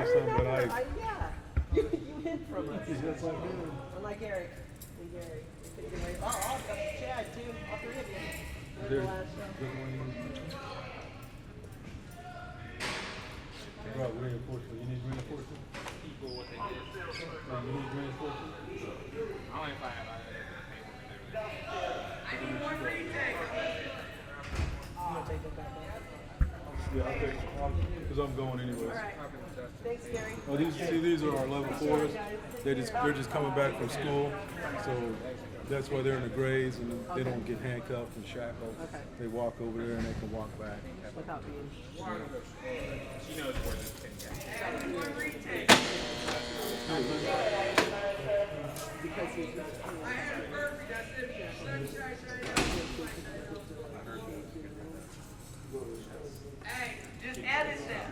last time, but yeah. You hid from us. Just like that. Unlike Eric. And Gary. Oh, Chad too. All three of you. There- The last show. Right, reinforcement. You need reinforcement? People what they did. You need reinforcement? I don't know if I have I'm gonna take that back up. Yeah, I think, because I'm going anyways. All right. Thanks, Gary. Oh, these are our level 4s. They're just coming back from school, so that's why they're in the grays and they don't get handcuffed and shackled. Okay. They walk over there and they can walk back. Without being. she knows where this thing is. Because he's Hey, just edit that.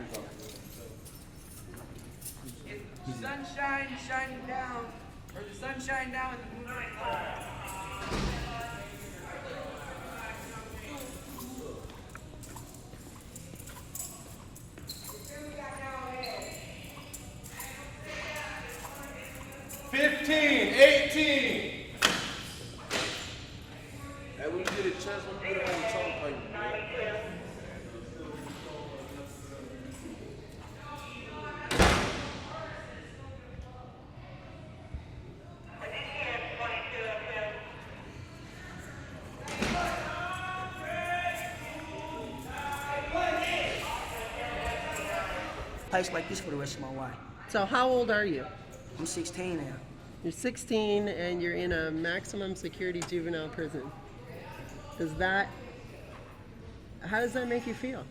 If the sunshine shining down, or the sunshine down with the moonlight. Hey, when you get a chance, let me put it on the tone paper. Place like this for the rest of my life. So how old are you? I'm 16 now. You're 16 and you're in a maximum security juvenile prison. How does that make you feel?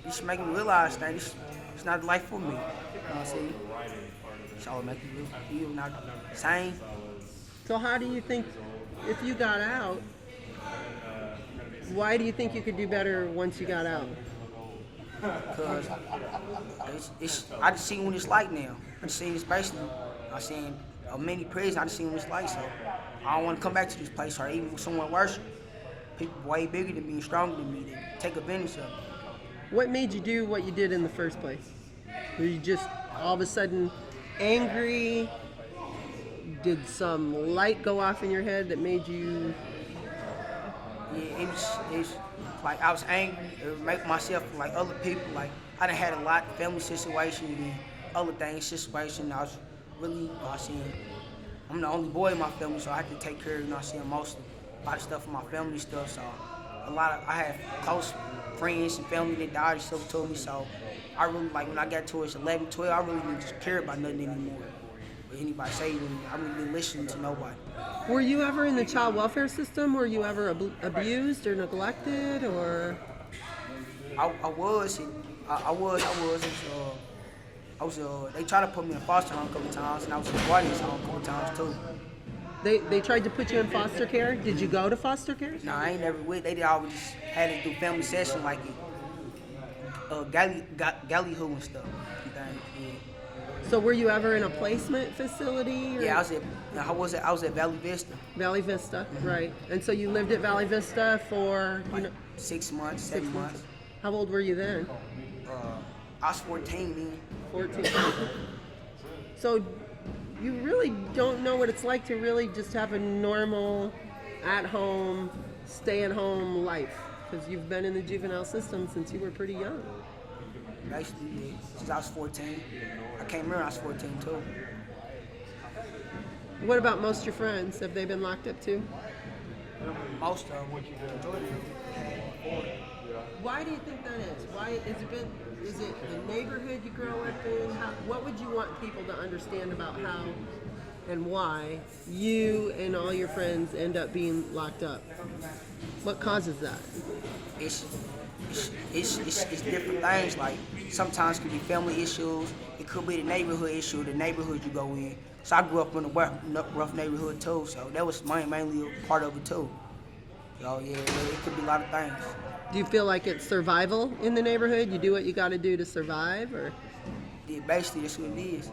This should make me realize that it's not the life for me. You know what I'm saying? It's all make me feel not sane. So how do you think, if you got out, why do you think you could do better once you got out? Because I just seen what it's like now. I just seen this basically. I seen a mini prison. I just seen what it's like. So I don't want to come back to this place or even somewhere worse. People way bigger than me and stronger than me. They take advantage of it. What made you do what you did in the first place? Were you just all of a sudden angry? Did some light go off in your head that made you? Yeah, it's like I was angry, make myself like other people. Like I done had a lot of family situations and other things situation. I was really, I'm the only boy in my family, so I had to take care of, most of a lot of stuff for my family stuff. So I had close friends and family that died and stuff to me. So I really when I got towards 11, 12, I really didn't care about nothing anymore. What anybody say, I really didn't listen to nobody. Were you ever in the child welfare system? Were you ever abused or neglected, or? I was. They tried to put me in foster home a couple times, and I was in guardian's home a couple times too. They tried to put you in foster care. Did you go to foster care? No, I ain't never with. They always had to do family session like it, gallyhoo and stuff. Yeah. So were you ever in a placement facility? Or? Yeah, I was at Valley Vista. Valley Vista, right. And so you lived at Valley Vista for, 6 months, 7 months. How old were you then? I was 14 then. 14. So you really don't know what it's like to really just have a normal, at-home, stay-at-home life, because you've been in the juvenile system since you were pretty young. Basically, since I was 14. I came here when I was 14 too. What about most of your friends? Have they been locked up too? Most of them. Why do you think that is? Why is it the neighborhood you grow up in? What would you want people to understand about how and why you and all your friends end up being locked up? What causes that? It's different things. Like sometimes it could be family issues. It could be the neighborhood issue, the neighborhood you go in. So I grew up in a rough neighborhood too. So that was mainly a part of it too. So yeah, it could be a lot of things. Do you feel like it's survival in the neighborhood? You do what you got to do to survive, or? Yeah, basically that's what it is.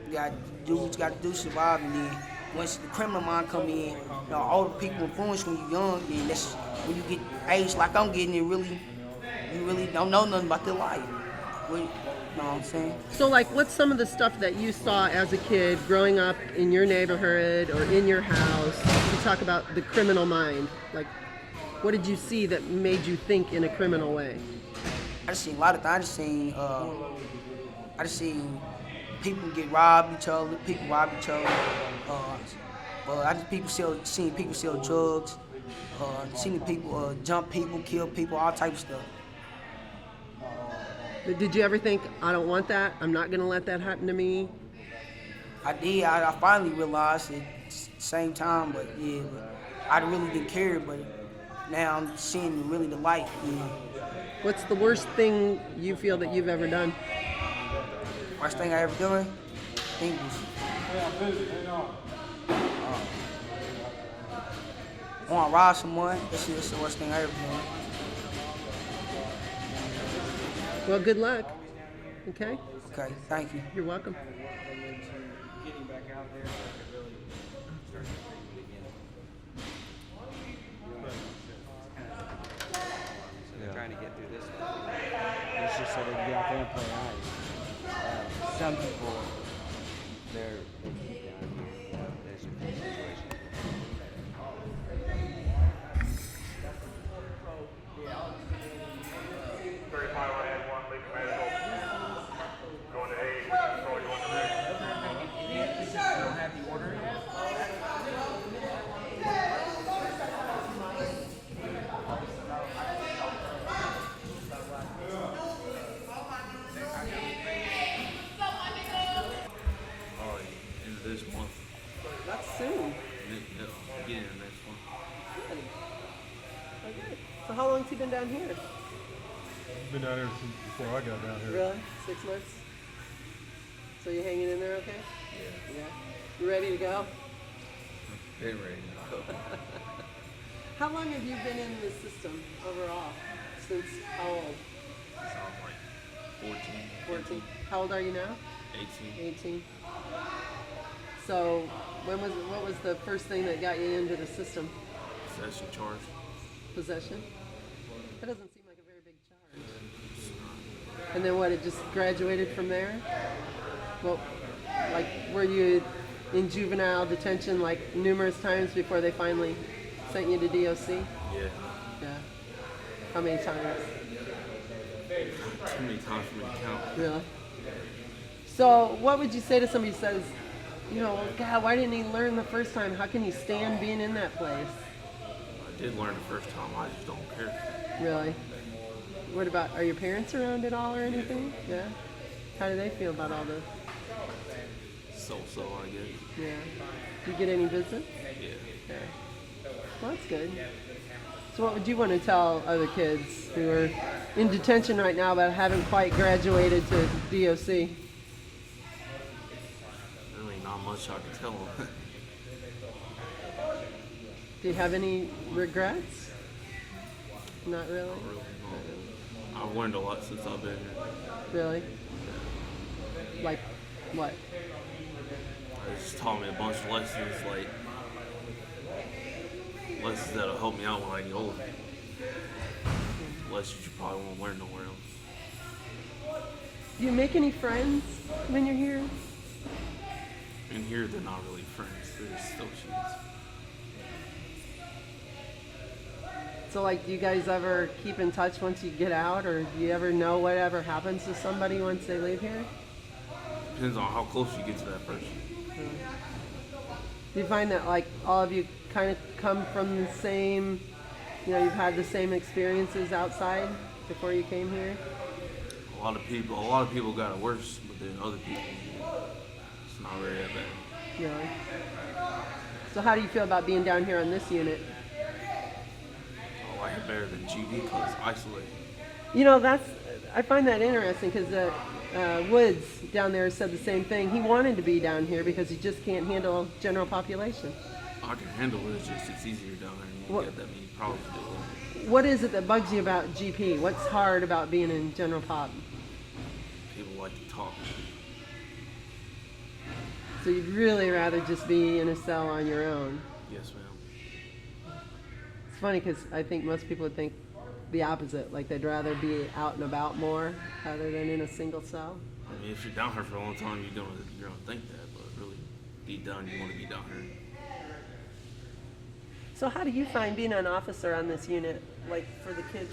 You got to do what you got to do to survive, and then once the criminal mind come in, all the people influence when you're young, then that's when you get aged like I'm getting, you really don't know nothing about their life. you know what I'm saying? So, like, what's some of the stuff that you saw as a kid growing up in your neighborhood or in your house? You talk about the criminal mind. Like, what did you see that made you think in a criminal way? I just seen a lot of things. I just seen people get robbed each other, people rob each other. I just seen people sell drugs. Seen people jump people, kill people, all types of stuff. Did you ever think, I don't want that, I'm not going to let that happen to me? I did. I finally realized it at the same time, but yeah, but I really didn't care. But now I'm seeing really the light. You know. What's the worst thing you feel that you've ever done? Worst thing I ever done, I think was I want to rob someone. That's the worst thing I ever done. Well, good luck. Okay? Okay, thank you. You're welcome. Getting back out there, so I could really start to again. So they're trying to get through this one. It's just so they can get out there and play nice. Some people, they're down here. There's some situations. This month. That's soon. Beginning of next month. Good. Okay. So how long has he been down here? Been down here since before I got down here. Really? 6 months? So you hanging in there okay? Yeah. You ready to go? Been ready to go. How long have you been in the system overall? Since how old? Sounds like 14. 14. How old are you now? 18. 18. So what was the first thing that got you into the system? Possession charge. Possession? That doesn't seem like a very big charge. And then what, it just graduated from there? Well, like, were you in juvenile detention like numerous times before they finally sent you to DOC? Yeah. Yeah. How many times? Too many times for me to count. Really? So what would you say to somebody who says, you know, God, why didn't he learn the first time? How can he stand being in that place? I did learn the first time, I just don't care. Really? What about, are your parents around at all or anything? Yeah? How do they feel about all this? So, I guess. Yeah. Do you get any visits? Yeah. Yeah. Well, that's good. So what would you want to tell other kids who are in detention right now but haven't quite graduated to DOC? Really not much I can tell them. Do you have any regrets? Not really? I've learned a lot since I've been here. Really? Like what? It's taught me a bunch of lessons, like lessons that'll help me out when I get older. Lessons you probably won't learn nowhere else. Do you make any friends when you're here? In here, they're not really friends. They're associates. So like, do you guys ever keep in touch once you get out, or do you ever know whatever happens to somebody once they leave here? Depends on how close you get to that person. Do you find that like all of you kind of come from the same, you know, you've had the same experiences outside before you came here? A lot of people got it worse, but then other people, it's not really that bad. Really? So how do you feel about being down here on this unit? I like it better than GD because it's isolated. You know, I find that interesting because Woods down there said the same thing. He wanted to be down here because he just can't handle general population. I can handle it, it's easier down there and you What- get that many problems to deal with. What is it that bugs you about GP? What's hard about being in general pop? People like to talk. So you'd really rather just be in a cell on your own? Yes, ma'am. It's funny because I think most people would think the opposite, like they'd rather be out and about more rather than in a single cell? I mean, if you're down here for a long time, you're gonna think that, but really, deep down, you want to be down here. So how do you find being an officer on this unit, like for the kids?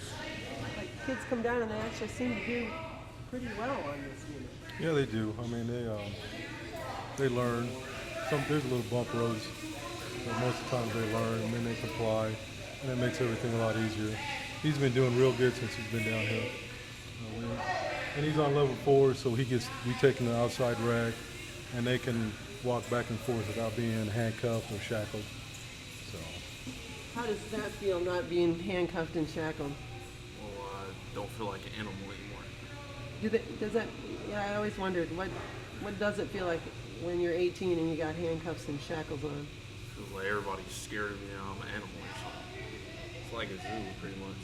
Like kids come down and they actually seem to do pretty well on this unit. Yeah, they do. I mean, they learn. There's a little bump roads, but most of the time they learn and then they comply, and it makes everything a lot easier. He's been doing real good since he's been down here. And he's on level 4, so we take him to the outside rack, and they can walk back and forth without being handcuffed or shackled. So. How does that feel, not being handcuffed and shackled? Well, I don't feel like an animal anymore. Does that? Yeah, I always wondered what does it feel like when you're 18 and you got handcuffs and shackles on? It feels like everybody's scared of me and I'm an animal or something. It's like a zoo, pretty much.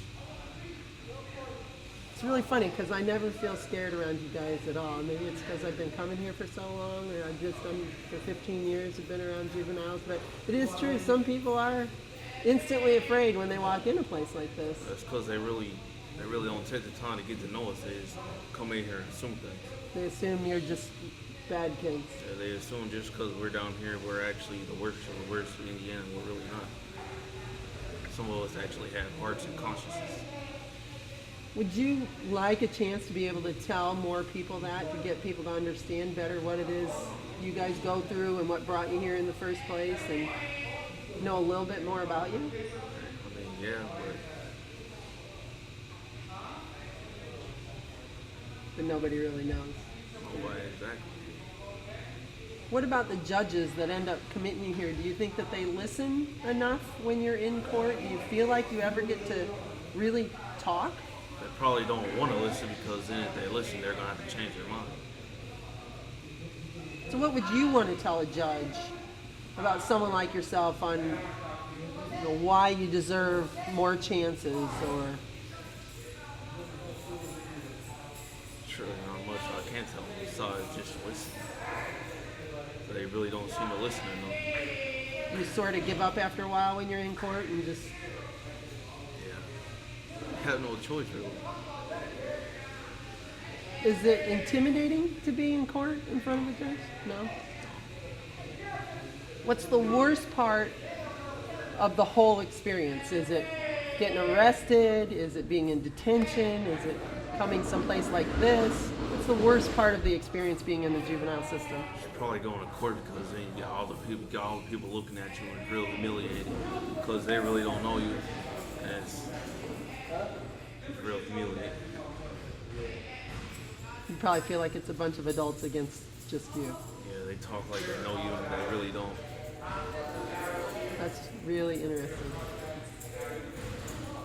It's really funny because I never feel scared around you guys at all. Maybe it's because I've been coming here for so long, or I'm for 15 years have been around juveniles. But it is true, some people are instantly afraid when they walk in a place like this. That's because they really don't take the time to get to know us. They just come in here and assume things. They assume you're just bad kids. Yeah, they assume just because we're down here, we're actually the worst of the worst in Indiana. We're really not. Some of us actually have hearts and consciences. Would you like a chance to be able to tell more people that, to get people to understand better what it is you guys go through and what brought you here in the first place, and know a little bit more about you? I mean, yeah, But nobody really knows. nobody exactly. What about the judges that end up committing you here? Do you think that they listen enough when you're in court? Do you feel like you ever get to really talk? They probably don't want to listen because then if they listen, they're going to have to change their mind. So what would you want to tell a judge about someone like yourself on why you deserve more chances, or Surely not much I can tell them besides just listen. But they really don't seem to listen enough. you sort of give up after a while when you're in court and just... Yeah. I have no choice really. Is it intimidating to be in court in front of a judge? No? What's the worst part of the whole experience? Is it getting arrested? Is it being in detention? Is it coming someplace like this? What's the worst part of the experience being in the juvenile system? Should probably go to court because then you got all the people looking at you and real humiliated because they really don't know you. And it's real humiliating. You probably feel like it's a bunch of adults against just you. Yeah, they talk like they know you and they really don't. That's really interesting.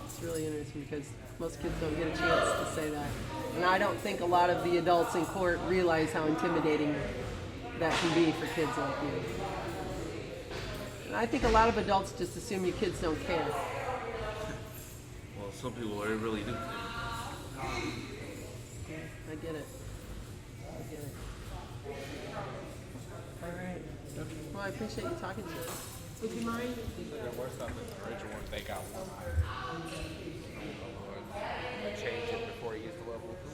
It's really interesting because most kids don't get a chance to say that. And I don't think a lot of the adults in court realize how intimidating that can be for kids like you. And I think a lot of adults just assume you kids don't care. Well, some people they really do. I get it. I get it. All right. Well, I appreciate you talking to us. Would you mind? I changed it before he gets to level 2.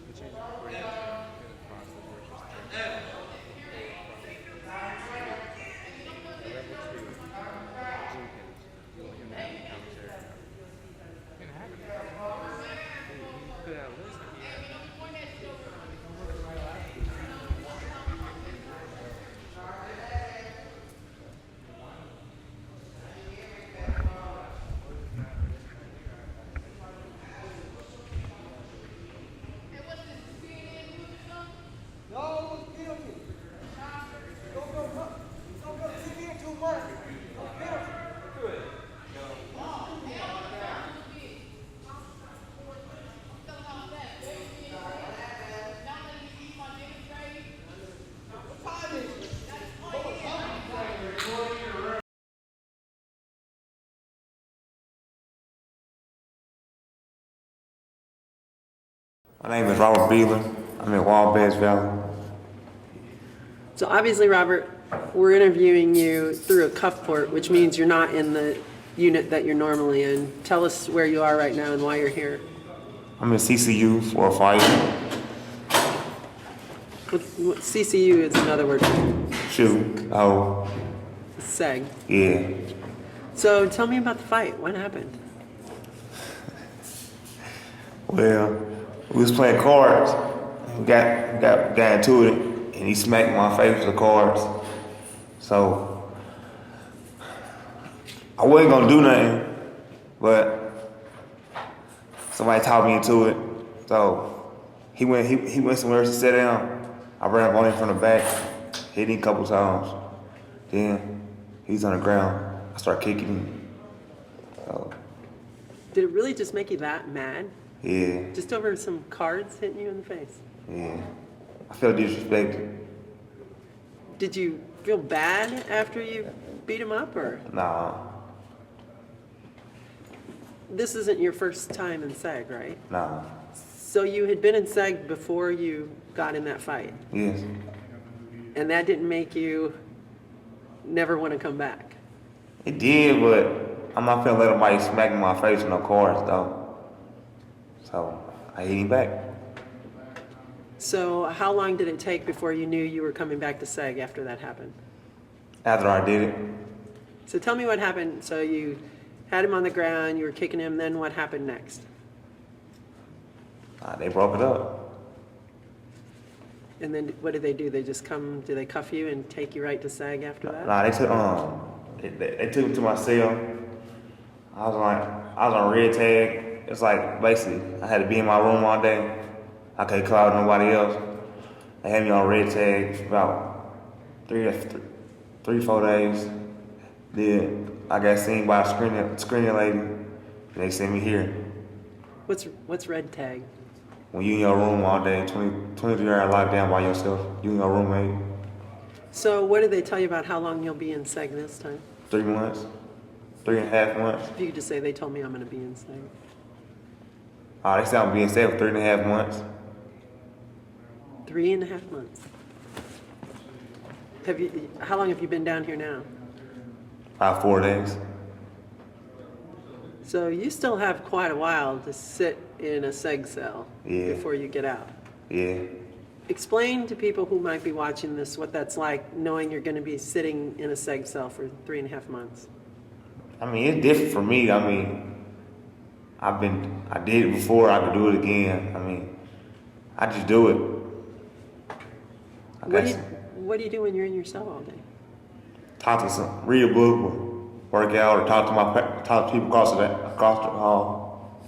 We changed it before he gets to the process where it's just level 2, you want him to have the commissary. He didn't have it. He put out a list that he had. My name is Robert Beeler. I'm in Wabash Valley. So obviously, Robert, we're interviewing you through a cuff port, which means you're not in the unit that you're normally in. Tell us where you are right now and why you're here. I'm in CCU for a fight. What CCU is another word for Shoot. Oh, seg. yeah. So tell me about the fight. What happened? Well, we was playing cards. We got into it, and he smacked my face with the cards. So I wasn't gonna do nothing, but somebody talked me into it. So he went somewhere to sit down. I ran up on him from the back, hit him a couple times. Then he's on the ground. I start kicking him. So, Did it really just make you that mad? yeah, Just over some cards hitting you in the face? yeah. I felt disrespected. Did you feel bad after you beat him up, or Nah, this isn't your first time in SEG, right? nah. So you had been in SEG before you got in that fight, Yes. and that didn't make you never want to come back. It did, but I'm not finna let nobody smack me in my face with no cards, though. So I hit him back. So how long did it take before you knew you were coming back to SEG after that happened? After I did it, So tell me what happened. So you had him on the ground, you were kicking him, then what happened next? they broke it up. And then what did they do? They just come, do they cuff you and take you right to SEG after that? Nah, they took me to my cell. I was on red tag. It's like basically I had to be in my room all day. I couldn't call out nobody else. They had me on red tag about 4 days. Then I got seen by a screening lady, and they sent me here. What's red tag? When you in your room all day, 23-hour lockdown by yourself, you and your roommate, So what did they tell you about how long you'll be in SEG this time? 3 months, 3.5 months. If you could just say, they told me I'm going to be in SEG. They said I'm being safe for 3.5 months. 3.5 months. How long have you been down here now? About 4 days. So you still have quite a while to sit in a SEG cell Yeah. before you get out. Yeah. Explain to people who might be watching this what that's like, knowing you're going to be sitting in a SEG cell for 3.5 months. I mean, it's different for me. I mean, I did it before, I could do it again. I mean, I just do it. What do you do when you're in your cell all day? Talk to read a book, or work out, or talk to people across the hall.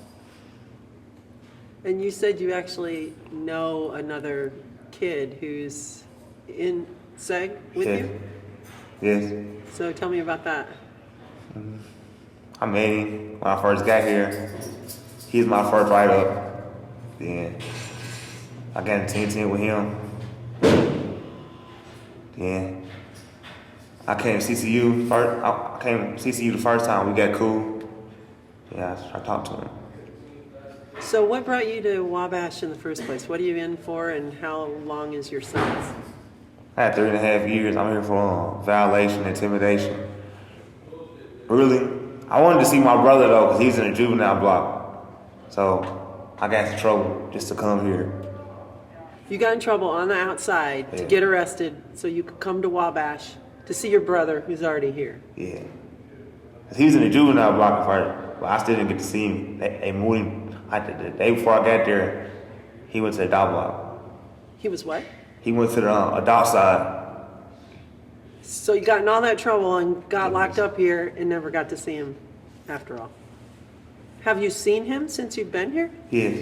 And you said you actually know another kid who's in SEG with Yes. you? Yes. So tell me about that. I met him when I first got here. He's my first write-up. Then I got in 10-10 with him. Then I came to CCU first. I came to CCU the first time. We got cool. Yeah, I talked to him. So what brought you to Wabash in the first place? What are you in for, and how long is your sentence? I had 3.5 years. I'm here for violation, intimidation. Really, I wanted to see my brother though, because he's in a juvenile block. So I got in trouble just to come here. You got in trouble on the outside to Yeah. get arrested so you could come to Wabash to see your brother who's already here. Yeah. 'Cause he was in a juvenile block at first, but I still didn't get to see him. They moved him. The day before I got there, he went to the adult block. He was what? He went to the adult side. So you got in all that trouble and got locked up here and never got to see him after all. Have you seen him since you've been here? Yes.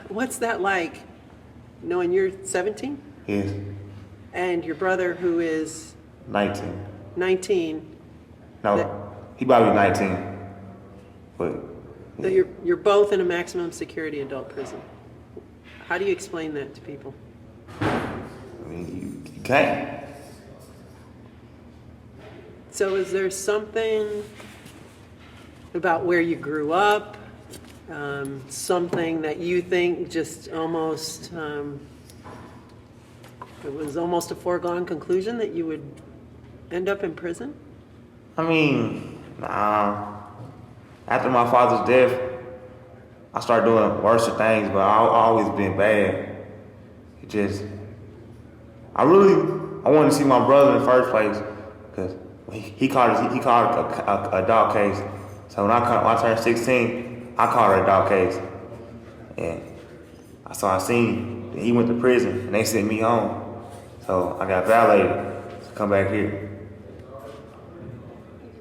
What's that like, knowing you're 17 Yes. and your brother who is 19. 19, No, That- he probably 19. But that you're both in a maximum security adult prison? How do you explain that to people? I mean, you can't. So is there something about where you grew up, something that you think just almost, it was almost a foregone conclusion that you would end up in prison? I mean, nah. After my father's death, I started doing worse things, but I always been bad. It just, I wanted to see my brother in the first place, because he called a dog case. So when I turned 16, I called her a dog case. And I seen that he went to prison and they sent me home. So I got violated to come back here.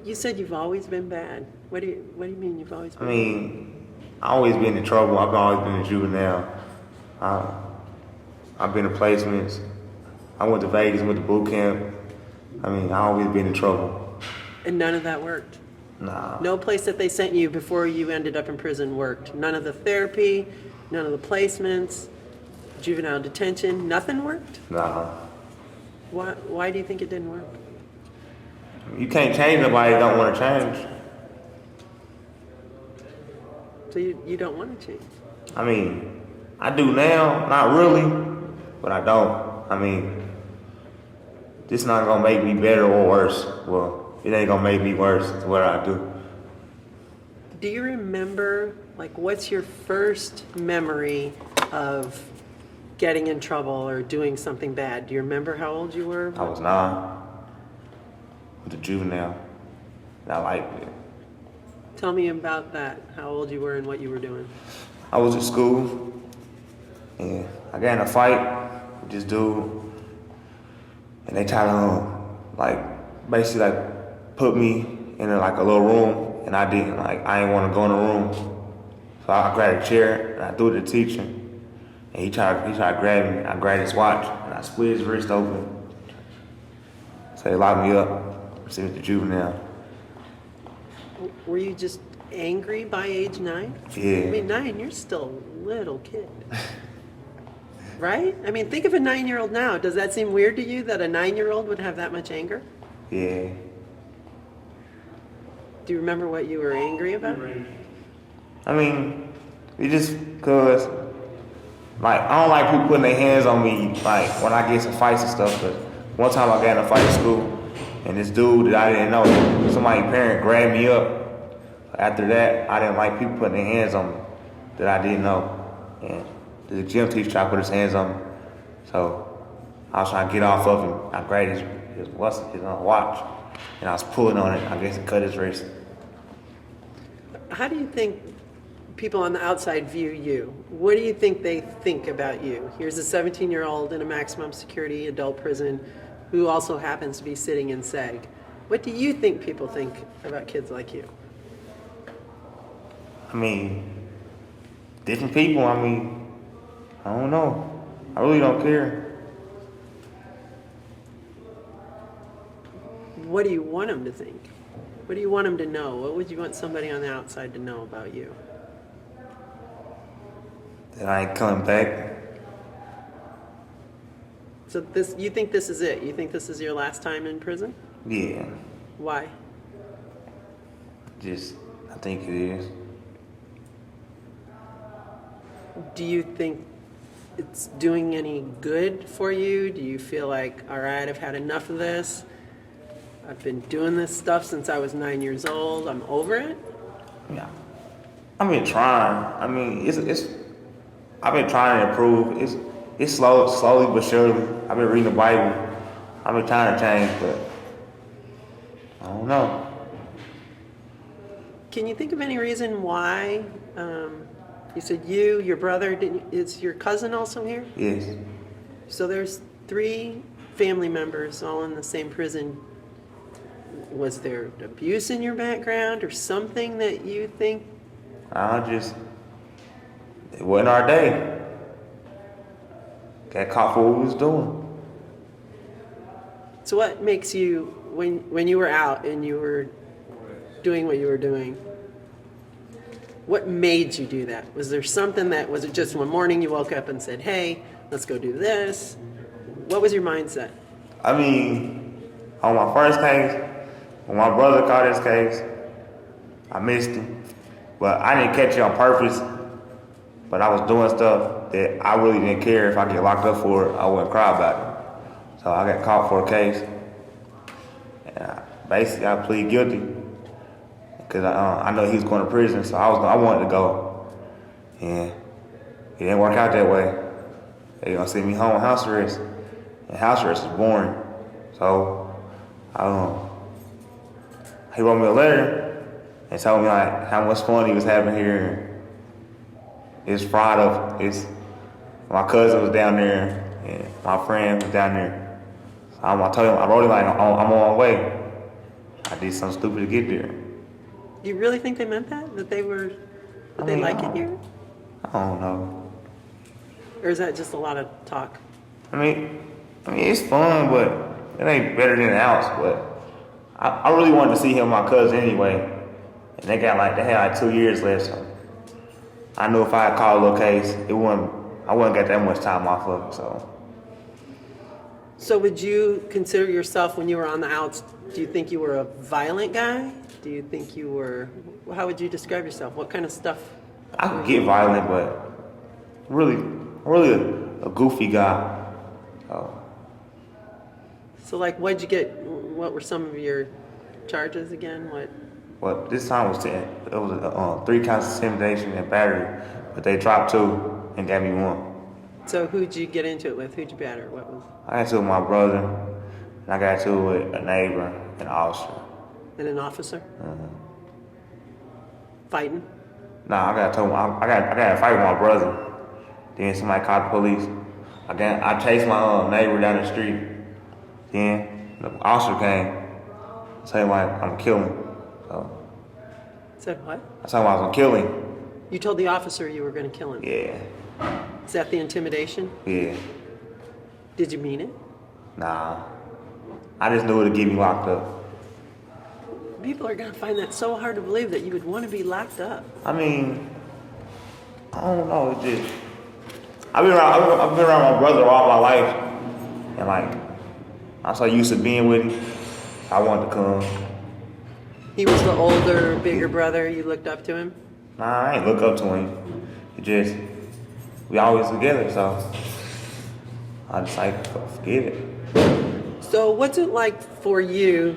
You said you've always been bad. What do you mean you've always been I mean, I always been in trouble. I've always been a juvenile. I've been to placements. I went to Vegas, went to boot camp. I mean, I always been in trouble. And none of that worked? Nah. No place that they sent you before you ended up in prison worked? None of the therapy, none of the placements, juvenile detention, nothing worked? Nah. Why do you think it didn't work? You can't change nobody that don't want to change. So you don't want to change? I mean, I do now, not really, but I don't. I mean, this not gonna make me better or worse. Well, it ain't gonna make me worse. It's what I do. Do you remember, like, what's your first memory of getting in trouble or doing something bad? Do you remember how old you were? I was 9 with a juvenile. And I liked it. Tell me about that, how old you were and what you were doing. I was at school and I got in a fight with this dude, and they tried to basically put me in a little room, and I didn't want to go in the room. So I grabbed a chair and I threw it at the teacher, and he tried to grab me. I grabbed his watch and I split his wrist open. So they locked me up, sent me to juvenile. Were you just angry by age 9? Yeah. I mean, 9, you're still a little kid. Right? I mean, think of a 9-year-old now. Does that seem weird to you that a 9-year-old would have that much anger? Yeah. Do you remember what you were angry about? I mean, it just cause I don't like people putting their hands on me when I get some fights and stuff. Cause one time I got in a fight at school, and this dude that I didn't know, somebody's parent grabbed me up. After that, I didn't like people putting their hands on me that I didn't know. And the gym teacher tried to put his hands on me. So I was trying to get off of him. I grabbed his watch, and I was pulling on it. I guess it cut his wrist. How do you think people on the outside view you? What do you think they think about you? Here's a 17-year-old in a maximum security adult prison who also happens to be sitting in SEG. What do you think people think about kids like you? I mean, different people. I mean, I don't know. I really don't care. What do you want them to think? What do you want them to know? What would you want somebody on the outside to know about you? That I ain't coming back. So you think this is it? You think this is your last time in prison? Yeah. Why? I think it is. Do you think it's doing any good for you? Do you feel like, all right, I've had enough of this. I've been doing this stuff since I was 9 years old. I'm over it? Yeah. I've been trying. I mean, I've been trying to improve. It's slowly but surely. I've been reading the Bible. I've been trying to change, but I don't know. Can you think of any reason why? You said your brother, is your cousin also here? Yes. So there's 3 family members all in the same prison. Was there abuse in your background or something that you think? It wasn't our day. Got caught for what we was doing. So what makes you, when you were out and you were doing what you were doing, what made you do that? Was there something was it just one morning you woke up and said, hey, let's go do this? What was your mindset? I mean, on my first case, when my brother caught his case, I missed him. But I didn't catch it on purpose. But I was doing stuff that I really didn't care. If I get locked up for it, I wouldn't cry about it. So I got caught for a case. And basically I plead guilty because I know he was going to prison, so I wanted to go, and it didn't work out that way. They gonna send me home house arrest, and house arrest is boring. So he wrote me a letter and told me like how much fun he was having here. It's Friday. My cousin was down there, and my friend was down there. So I wrote him like I'm on my way. I did something stupid to get there. Do you really think they meant that? That they like it here? I don't know. Or is that just a lot of talk? I mean it's fun, but it ain't better than the house. But I really wanted to see him, my cousin anyway, and they had like 2 years left. So I knew if I had called a little case, I wouldn't get that much time off of it. So would you consider yourself, when you were on the outs, do you think you were a violent guy? Do you think you were, how would you describe yourself? What kind of stuff? I could get violent, but really a goofy guy. So like, what'd you get? What were some of your charges again? Well, this time was 10. It was 3 counts of intimidation and battery, but they dropped 2 and gave me 1. So who'd you get into it with? Who'd you batter? I got into it with my brother, and I got into it with a neighbor and an officer. And an officer? Fighting? Nah, I got a fight with my brother. Then somebody called the police. I chased my neighbor down the street. Then the officer came. I told him I'm gonna kill him. Said what? I told him I was gonna kill him. You told the officer you were going to kill him? Yeah. Is that the intimidation? Yeah. Did you mean it? Nah. I just knew it would get me locked up. People are going to find that so hard to believe that you would want to be locked up. I mean, I don't know. It's just I've been around my brother all my life, and like I'm so used to being with him. I wanted to come. He was the older, bigger brother. You looked up to him? Nah, I ain't look up to him. We always together, so I just like forget it. So what's it like for you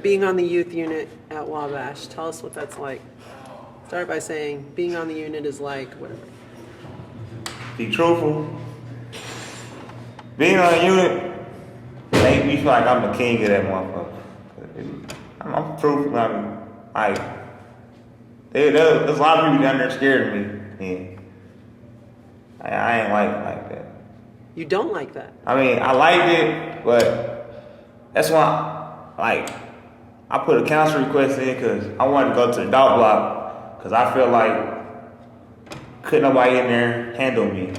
being on the youth unit at Wabash? Tell us what that's like. Start by saying being on the unit is like whatever. Be truthful. Being on a unit make me feel like I'm the king of that motherfucker. I'm truthful. There's a lot of people down there scared of me. And I ain't like that. You don't like that? I mean, I liked it, but that's why, I put a counsel request in because I wanted to go to the adult block because I feel like couldn't nobody in there handle me.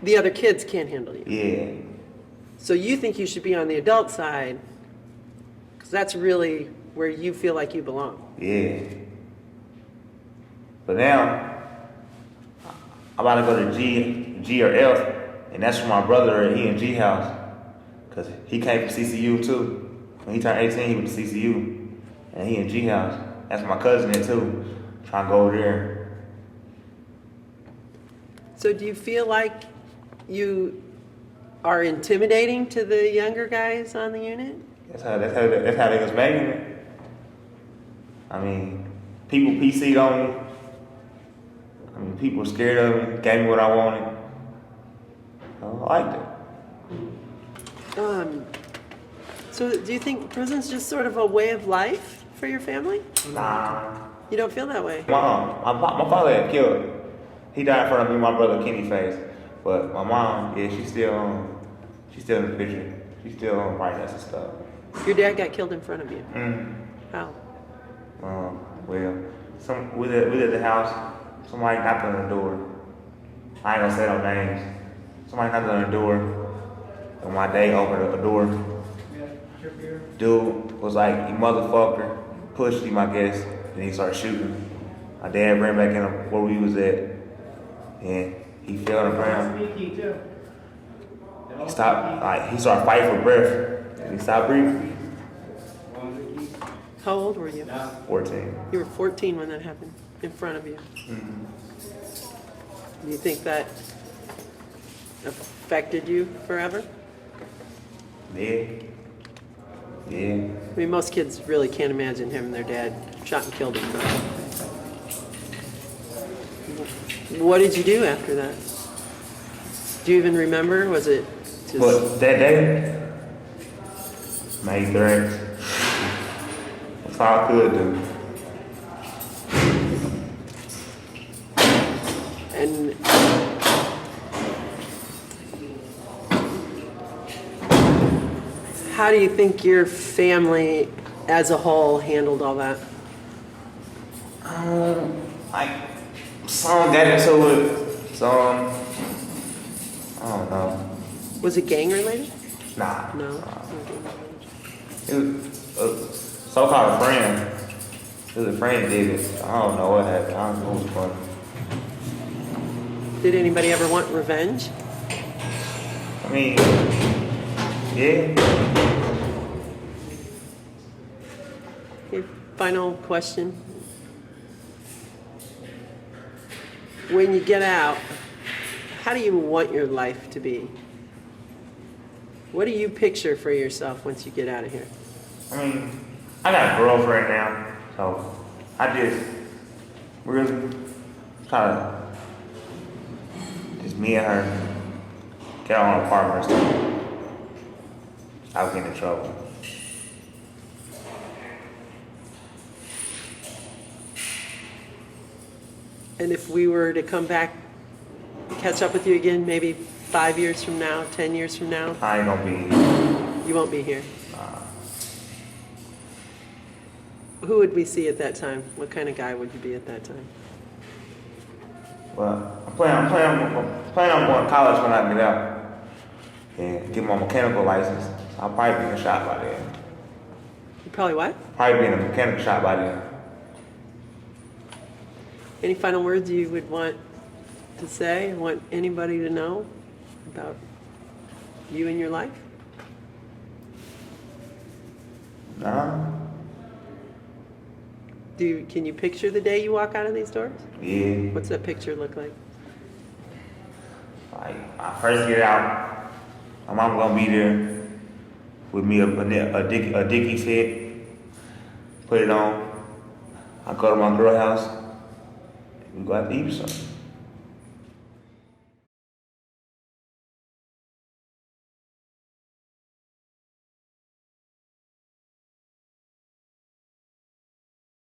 The other kids can't handle you? Yeah. So you think you should be on the adult side because that's really where you feel like you belong? Yeah. But now, I'm about to go to G or F, and that's for my brother. He in G house, cause he came from CCU too. When he turned 18, he went to CCU, and he in G house. That's my cousin there too. Trying to go over there. So do you feel like you are intimidating to the younger guys on the unit? That's how they was making it. I mean, people PC'd on me. I mean, people were scared of me, gave me what I wanted. I liked it. So do you think prison's just sort of a way of life for your family? Nah. You don't feel that way? My father had killed. He died in front of me, my brother Kenny face. But my mom, yeah, she's still in the picture. She's still writing us and stuff. Your dad got killed in front of you? How? Well, we at the house. Somebody knocked on the door. I ain't gonna say no names. Somebody knocked on the door, and my dad opened the door. Dude was like, "You motherfucker!" Pushed him, I guess, and he started shooting. My dad ran back in where we was at, and he fell on the ground. He stopped. He started fighting for breath, and he stopped breathing. How old were you? 14. You were 14 when that happened in front of you. Mm-hmm. Do you think that affected you forever? Yeah. Yeah. I mean, most kids really can't imagine having their dad shot and killed in front. What did you do after that? Do you even remember? Was it just... But that day, made threats. That's all I could do. And how do you think your family as a whole handled all that? Like, some got into it, some, I don't know. Was it gang related? Nah. No. It was a so-called friend. It was a friend did it. I don't know what happened. I don't know what was funny. Did anybody ever want revenge? I mean, yeah. Okay, final question. When you get out, how do you want your life to be? What do you picture for yourself once you get out of here? I mean, I got a girlfriend now, so I just really kind of just me and her get our own apartment and stuff. I'll get in trouble. And if we were to come back, catch up with you again, maybe 5 years from now, 10 years from now, I ain't gonna be here. you won't be here. Who would we see at that time? What kind of guy would you be at that time? Well, I'm planning on going to college when I get out and get my mechanical license. I'll probably be in a shop by then. You probably what? Probably be in a mechanical shop by then. Any final words you would want to say, want anybody to know about you and your life? No. Can you picture the day you walk out of these doors? Yeah. What's that picture look like? Like, I first get out, my mom gonna be there with me a dicky set, put it on. I go to my girl house, we go out to eat or something.